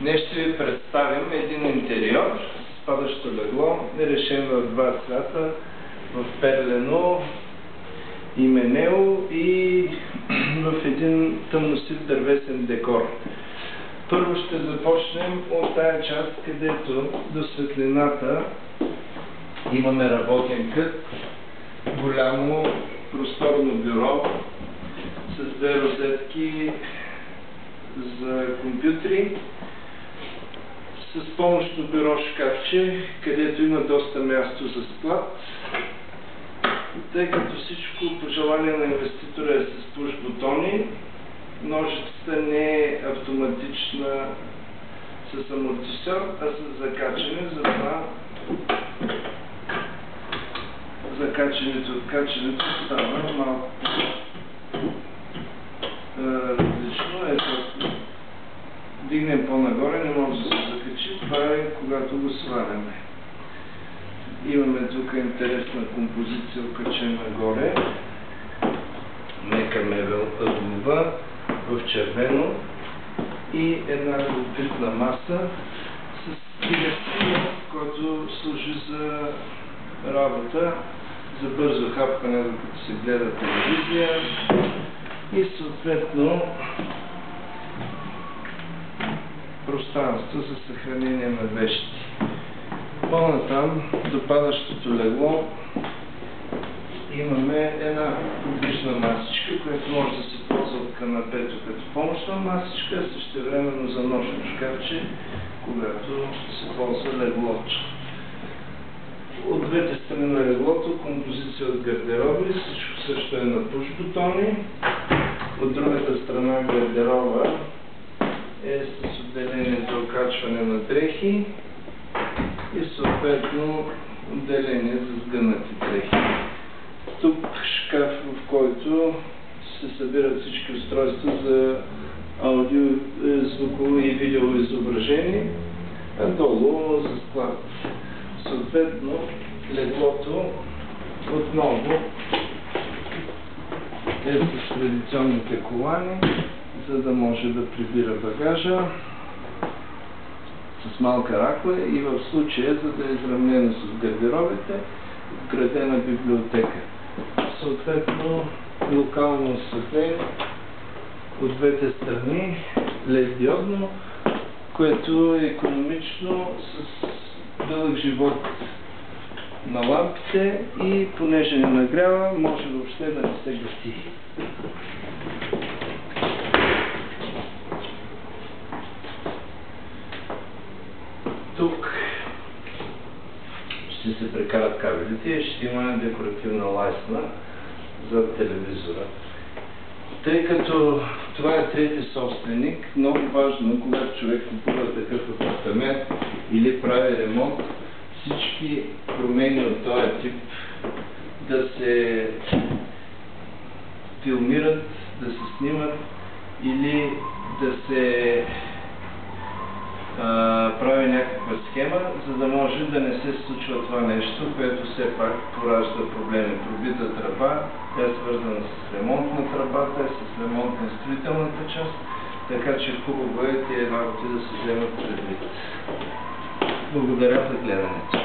Днес ще ви представим един интериор с падащо легло, решен в два цвята, в перлено, именело и в един тъмносив дървесен декор. Първо ще започнем от тая част, където до светлината имаме работен кът, голямо просторно бюро с две розетки за компютри, с помощно бюро шкафче, където има доста място за склад. Тъй като всичко по желание на инвеститора е с пуш бутони, ножицата не е автоматична с амортисьор, а с закачане, затова закачането и откачането става малко различно. Ето, дигнем по-нагоре, не може да се закачи, това е когато го сваляме. Имаме тук интересна композиция, окачена нагоре. Мека мебел ъглова в червено и една любопитна маса с тигърски, който служи за работа, за бързо хапкане, докато се гледа телевизия и съответно пространство за съхранение на вещи. По-натам, до падащото легло, имаме една подвижна масичка, която може да се ползва от канапето като помощна масичка, а същевременно за нощно шкафче, когато се ползва леглото. От двете страни на леглото композиция от гардероби, всичко също е на пуш бутони. От другата страна гардероба е с отделение за окачване на дрехи и съответно отделение за сгънати дрехи. Тук шкаф, в който се събират всички устройства за аудио, звуково и видео изображение, а долу за склад. Съответно, леглото отново е с традиционните колани, за да може да прибира багажа с малка ракла и в случая, за да е изравнено с гардеробите, вградена библиотека. Съответно, локално осветление от двете страни, LED диодно, което е икономично с дълъг живот на лампите и понеже не нагрява, може въобще да не се гаси. Тук ще се прекарат кабелите и ще има декоративна лайсна за телевизора. Тъй като това е трети собственик, много важно, когато човек купува такъв апартамент или прави ремонт, всички промени от този тип да се филмират, да се снимат или да се прави някаква схема, за да може да не се случва това нещо, което все пак поражда проблеми. Пробита тръба, тя е свързана с ремонт на тръбата, с ремонт на строителната част, така че хубаво е тези работи да се вземат предвид. Благодаря за гледането.